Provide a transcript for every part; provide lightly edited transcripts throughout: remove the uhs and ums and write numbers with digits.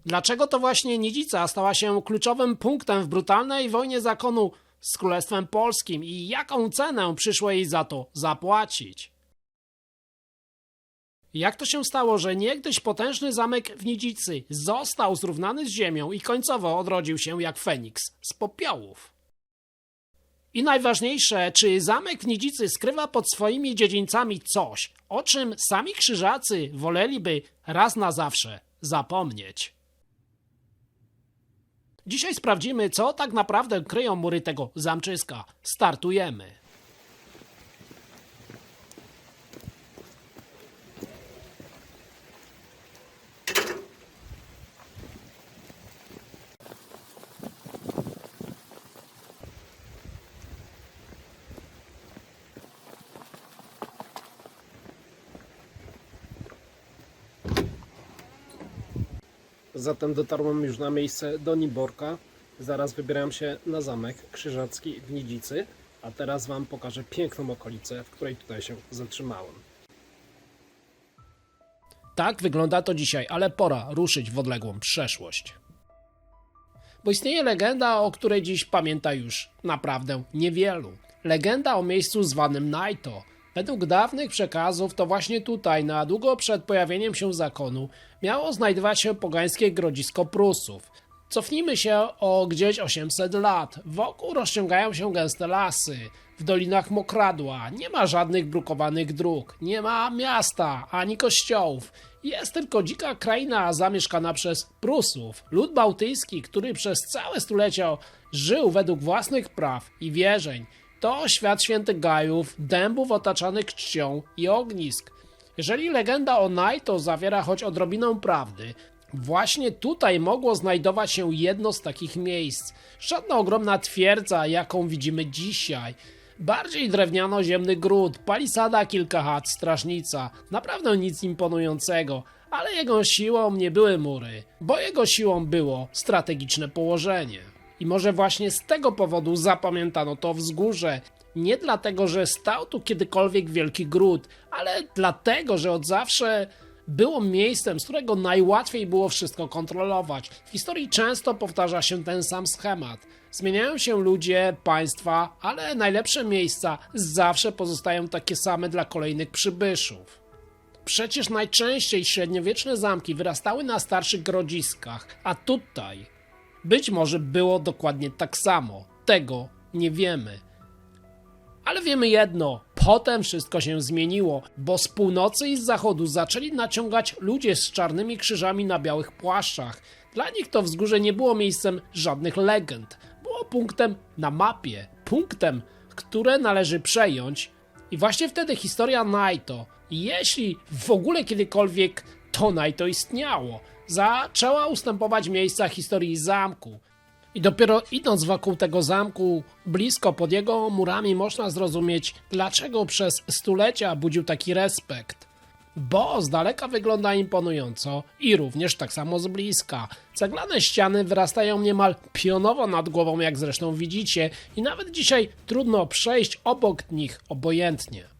Dlaczego to właśnie Nidzica stała się kluczowym punktem w brutalnej wojnie zakonu z Królestwem Polskim i jaką cenę przyszło jej za to zapłacić? Jak to się stało, że niegdyś potężny zamek w Nidzicy został zrównany z ziemią i końcowo odrodził się jak Feniks z popiołów? I najważniejsze, czy zamek w Nidzicy skrywa pod swoimi dziedzińcami coś, o czym sami krzyżacy woleliby raz na zawsze zapomnieć? Dzisiaj sprawdzimy, co tak naprawdę kryją mury tego zamczyska. Startujemy! Zatem dotarłem już na miejsce do Niborka. Zaraz wybieram się na zamek krzyżacki w Nidzicy, a teraz Wam pokażę piękną okolicę, w której tutaj się zatrzymałem. Tak wygląda to dzisiaj, ale pora ruszyć w odległą przeszłość. Bo istnieje legenda, o której dziś pamięta już naprawdę niewielu. Legenda o miejscu zwanym Naito. Według dawnych przekazów to właśnie tutaj, na długo przed pojawieniem się zakonu, miało znajdować się pogańskie grodzisko Prusów. Cofnijmy się o gdzieś 800 lat. Wokół rozciągają się gęste lasy. W dolinach mokradła. Nie ma żadnych brukowanych dróg. Nie ma miasta, ani kościołów. Jest tylko dzika kraina zamieszkana przez Prusów. Lud bałtycki, który przez całe stulecia żył według własnych praw i wierzeń. To świat świętych gajów, dębów otaczanych czcią i ognisk. Jeżeli legenda o Naito zawiera choć odrobinę prawdy, właśnie tutaj mogło znajdować się jedno z takich miejsc. Żadna ogromna twierdza, jaką widzimy dzisiaj. Bardziej drewniano-ziemny gród, palisada, kilka chat, strażnica. Naprawdę nic imponującego, ale jego siłą nie były mury, bo jego siłą było strategiczne położenie. I może właśnie z tego powodu zapamiętano to wzgórze. Nie dlatego, że stał tu kiedykolwiek wielki gród, ale dlatego, że od zawsze było miejscem, z którego najłatwiej było wszystko kontrolować. W historii często powtarza się ten sam schemat. Zmieniają się ludzie, państwa, ale najlepsze miejsca zawsze pozostają takie same dla kolejnych przybyszów. Przecież najczęściej średniowieczne zamki wyrastały na starszych grodziskach, a tutaj być może było dokładnie tak samo. Tego nie wiemy. Ale wiemy jedno, potem wszystko się zmieniło, bo z północy i z zachodu zaczęli naciągać ludzie z czarnymi krzyżami na białych płaszczach. Dla nich to wzgórze nie było miejscem żadnych legend. Było punktem na mapie, punktem, które należy przejąć. I właśnie wtedy historia Naito, jeśli w ogóle kiedykolwiek to Naito istniało, zaczęła ustępować miejsca historii zamku. I dopiero idąc wokół tego zamku, blisko pod jego murami, można zrozumieć, dlaczego przez stulecia budził taki respekt. Bo z daleka wygląda imponująco i również tak samo z bliska. Ceglane ściany wyrastają niemal pionowo nad głową, jak zresztą widzicie, i nawet dzisiaj trudno przejść obok nich obojętnie.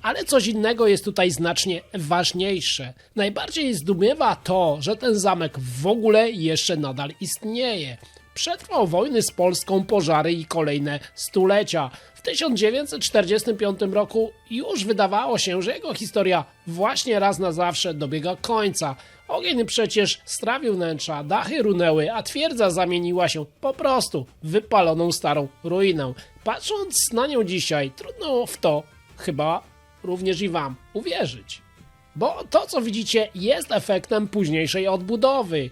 Ale coś innego jest tutaj znacznie ważniejsze. Najbardziej zdumiewa to, że ten zamek w ogóle jeszcze nadal istnieje. Przetrwał wojny z Polską, pożary i kolejne stulecia. W 1945 roku już wydawało się, że jego historia właśnie raz na zawsze dobiega końca. Ogień przecież strawił wnętrza, dachy runęły, a twierdza zamieniła się po prostu w wypaloną starą ruinę. Patrząc na nią dzisiaj, trudno w to chyba również i Wam uwierzyć. Bo to, co widzicie, jest efektem późniejszej odbudowy.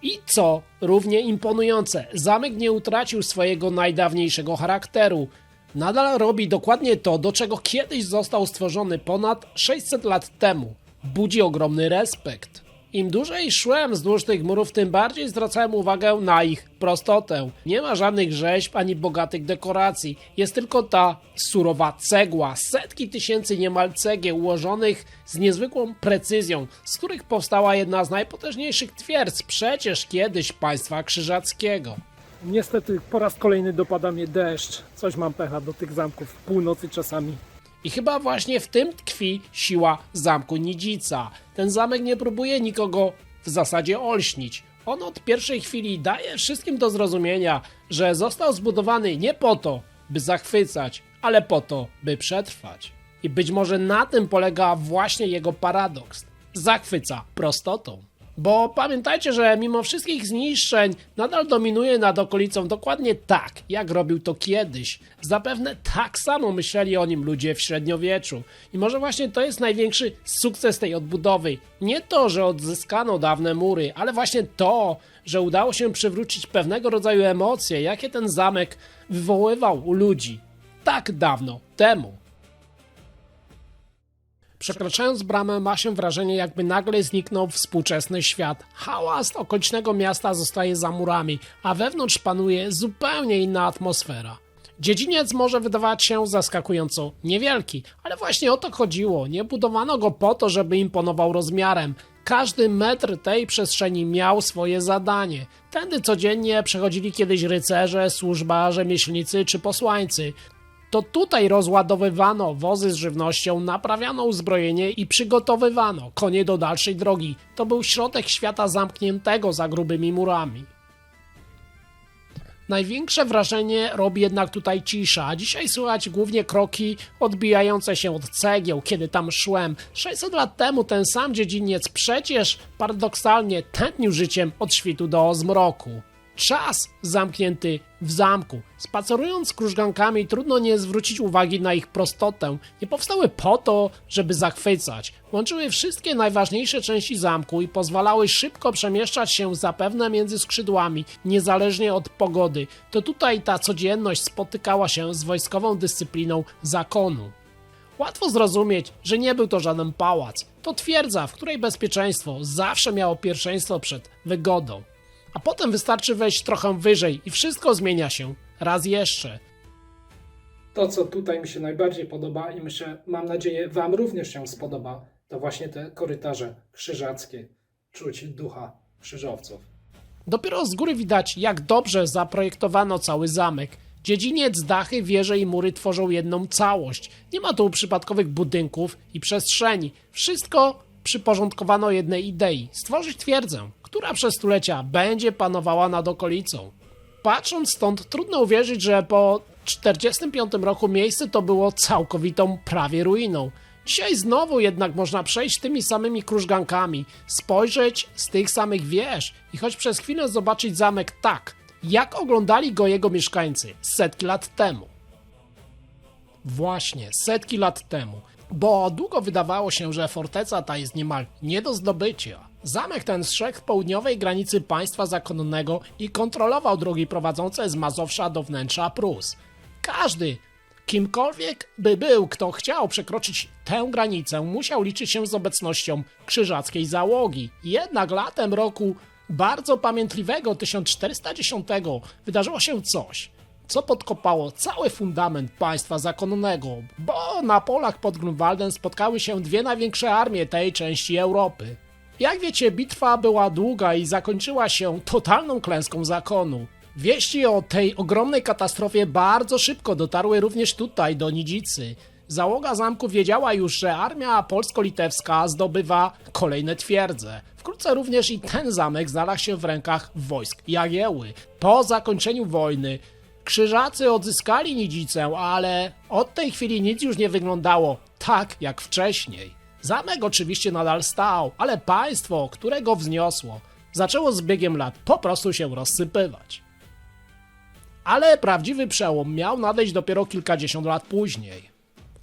I co równie imponujące, zamek nie utracił swojego najdawniejszego charakteru. Nadal robi dokładnie to, do czego kiedyś został stworzony ponad 600 lat temu. Budzi ogromny respekt. Im dłużej szłem wzdłuż tych murów, tym bardziej zwracałem uwagę na ich prostotę. Nie ma żadnych rzeźb ani bogatych dekoracji. Jest tylko ta surowa cegła, setki tysięcy niemal cegieł ułożonych z niezwykłą precyzją, z których powstała jedna z najpotężniejszych twierdz przecież kiedyś państwa krzyżackiego. Niestety po raz kolejny dopada mnie deszcz. Coś mam pecha do tych zamków w północy czasami. I chyba właśnie w tym tkwi siła zamku Nidzica. Ten zamek nie próbuje nikogo w zasadzie olśnić. On od pierwszej chwili daje wszystkim do zrozumienia, że został zbudowany nie po to, by zachwycać, ale po to, by przetrwać. I być może na tym polega właśnie jego paradoks. Zachwyca prostotą. Bo pamiętajcie, że mimo wszystkich zniszczeń nadal dominuje nad okolicą dokładnie tak, jak robił to kiedyś. Zapewne tak samo myśleli o nim ludzie w średniowieczu. I może właśnie to jest największy sukces tej odbudowy. Nie to, że odzyskano dawne mury, ale właśnie to, że udało się przywrócić pewnego rodzaju emocje, jakie ten zamek wywoływał u ludzi tak dawno temu. Przekraczając bramę ma się wrażenie, jakby nagle zniknął współczesny świat. Hałas okolicznego miasta zostaje za murami, a wewnątrz panuje zupełnie inna atmosfera. Dziedziniec może wydawać się zaskakująco niewielki, ale właśnie o to chodziło. Nie budowano go po to, żeby imponował rozmiarem. Każdy metr tej przestrzeni miał swoje zadanie. Tędy codziennie przechodzili kiedyś rycerze, służba, rzemieślnicy czy posłańcy. To tutaj rozładowywano wozy z żywnością, naprawiano uzbrojenie i przygotowywano konie do dalszej drogi. To był środek świata zamkniętego za grubymi murami. Największe wrażenie robi jednak tutaj cisza. Dzisiaj słychać głównie kroki odbijające się od cegieł, kiedy tam szłem. 600 lat temu ten sam dziedziniec przecież paradoksalnie tętnił życiem od świtu do zmroku. Czas zamknięty w zamku. Spacerując z krużgankami trudno nie zwrócić uwagi na ich prostotę. Nie powstały po to, żeby zachwycać. Łączyły wszystkie najważniejsze części zamku i pozwalały szybko przemieszczać się zapewne między skrzydłami, niezależnie od pogody. To tutaj ta codzienność spotykała się z wojskową dyscypliną zakonu. Łatwo zrozumieć, że nie był to żaden pałac. To twierdza, w której bezpieczeństwo zawsze miało pierwszeństwo przed wygodą. A potem wystarczy wejść trochę wyżej i wszystko zmienia się raz jeszcze. To, co tutaj mi się najbardziej podoba i mam nadzieję, Wam również się spodoba, to właśnie te korytarze krzyżackie. Czuć ducha krzyżowców. Dopiero z góry widać, jak dobrze zaprojektowano cały zamek. Dziedziniec, dachy, wieże i mury tworzą jedną całość. Nie ma tu przypadkowych budynków i przestrzeni. Wszystko przyporządkowano jednej idei – stworzyć twierdzę, która przez stulecia będzie panowała nad okolicą. Patrząc stąd, trudno uwierzyć, że po 45 roku miejsce to było całkowitą prawie ruiną. Dzisiaj znowu jednak można przejść tymi samymi krużgankami, spojrzeć z tych samych wież i choć przez chwilę zobaczyć zamek tak, jak oglądali go jego mieszkańcy setki lat temu. Właśnie, setki lat temu. Bo długo wydawało się, że forteca ta jest niemal nie do zdobycia. Zamek ten strzegł południowej granicy państwa zakonnego i kontrolował drogi prowadzące z Mazowsza do wnętrza Prus. Każdy, kimkolwiek by był, kto chciał przekroczyć tę granicę, musiał liczyć się z obecnością krzyżackiej załogi. Jednak latem roku bardzo pamiętliwego 1410 wydarzyło się coś, co podkopało cały fundament państwa zakonnego, bo na polach pod Grunwaldem spotkały się dwie największe armie tej części Europy. Jak wiecie, bitwa była długa i zakończyła się totalną klęską zakonu. Wieści o tej ogromnej katastrofie bardzo szybko dotarły również tutaj, do Nidzicy. Załoga zamku wiedziała już, że armia polsko-litewska zdobywa kolejne twierdze. Wkrótce również i ten zamek znalazł się w rękach wojsk Jagieły. Po zakończeniu wojny krzyżacy odzyskali Nidzicę, ale od tej chwili nic już nie wyglądało tak jak wcześniej. Zamek oczywiście nadal stał, ale państwo, które go wzniosło, zaczęło z biegiem lat po prostu się rozsypywać. Ale prawdziwy przełom miał nadejść dopiero kilkadziesiąt lat później.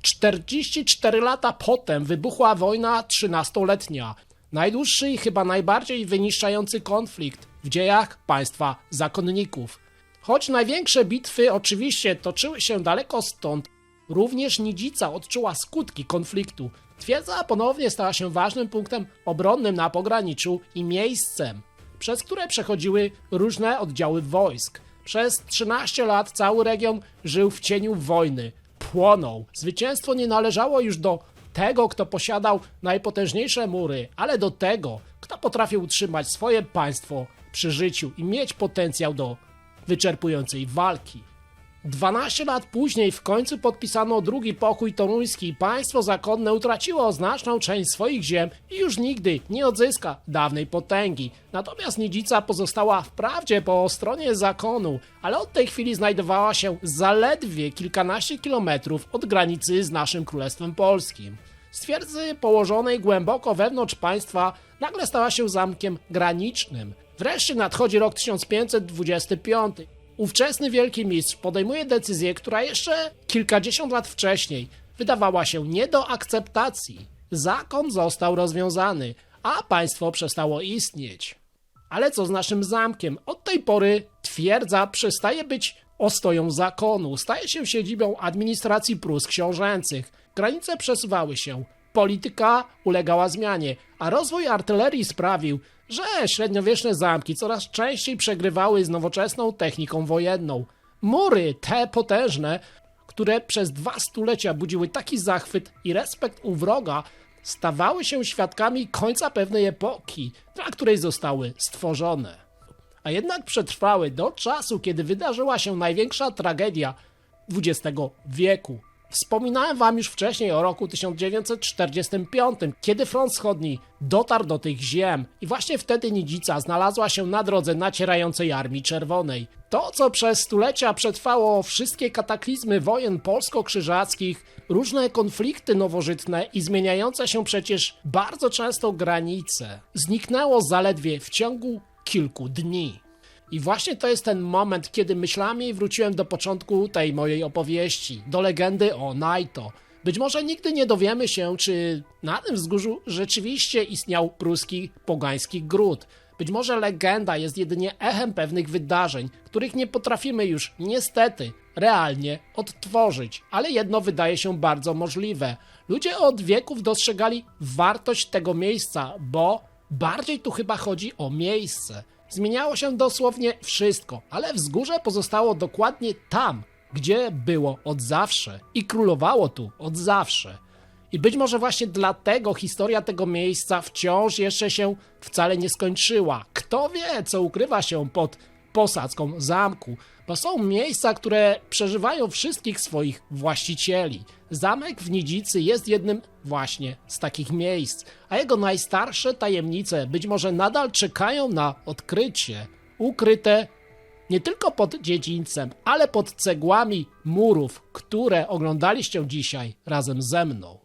44 lata potem wybuchła wojna 13-letnia, najdłuższy i chyba najbardziej wyniszczający konflikt w dziejach państwa zakonników. Choć największe bitwy oczywiście toczyły się daleko stąd, również Nidzica odczuła skutki konfliktu. Twierdza ponownie stała się ważnym punktem obronnym na pograniczu i miejscem, przez które przechodziły różne oddziały wojsk. Przez 13 lat cały region żył w cieniu wojny, płonął. Zwycięstwo nie należało już do tego, kto posiadał najpotężniejsze mury, ale do tego, kto potrafił utrzymać swoje państwo przy życiu i mieć potencjał do wyczerpującej walki. 12 lat później w końcu podpisano drugi pokój toruński i państwo zakonne utraciło znaczną część swoich ziem i już nigdy nie odzyska dawnej potęgi. Natomiast Nidzica pozostała wprawdzie po stronie zakonu, ale od tej chwili znajdowała się zaledwie kilkanaście kilometrów od granicy z naszym Królestwem Polskim. Z twierdzy położonej głęboko wewnątrz państwa nagle stała się zamkiem granicznym. Wreszcie nadchodzi rok 1525. Ówczesny wielki mistrz podejmuje decyzję, która jeszcze kilkadziesiąt lat wcześniej wydawała się nie do akceptacji. Zakon został rozwiązany, a państwo przestało istnieć. Ale co z naszym zamkiem? Od tej pory twierdza przestaje być ostoją zakonu, staje się siedzibą administracji Prus książęcych. Granice przesuwały się, polityka ulegała zmianie, a rozwój artylerii sprawił, że średniowieczne zamki coraz częściej przegrywały z nowoczesną techniką wojenną. Mury te potężne, które przez 2 stulecia budziły taki zachwyt i respekt u wroga, stawały się świadkami końca pewnej epoki, dla której zostały stworzone. A jednak przetrwały do czasu, kiedy wydarzyła się największa tragedia XX wieku. Wspominałem wam już wcześniej o roku 1945, kiedy front wschodni dotarł do tych ziem i właśnie wtedy Nidzica znalazła się na drodze nacierającej Armii Czerwonej. To, co przez stulecia przetrwało wszystkie kataklizmy wojen polsko-krzyżackich, różne konflikty nowożytne i zmieniające się przecież bardzo często granice, zniknęło zaledwie w ciągu kilku dni. I właśnie to jest ten moment, kiedy myślami wróciłem do początku tej mojej opowieści, do legendy o Naito. Być może nigdy nie dowiemy się, czy na tym wzgórzu rzeczywiście istniał pruski pogański gród. Być może legenda jest jedynie echem pewnych wydarzeń, których nie potrafimy już niestety realnie odtworzyć. Ale jedno wydaje się bardzo możliwe. Ludzie od wieków dostrzegali wartość tego miejsca, bo bardziej tu chyba chodzi o miejsce. Zmieniało się dosłownie wszystko, ale wzgórze pozostało dokładnie tam, gdzie było od zawsze i królowało tu od zawsze. I być może właśnie dlatego historia tego miejsca wciąż jeszcze się wcale nie skończyła. Kto wie, co ukrywa się pod posadzką zamku, bo są miejsca, które przeżywają wszystkich swoich właścicieli. Zamek w Nidzicy jest jednym właśnie z takich miejsc, a jego najstarsze tajemnice być może nadal czekają na odkrycie, ukryte nie tylko pod dziedzińcem, ale pod cegłami murów, które oglądaliście dzisiaj razem ze mną.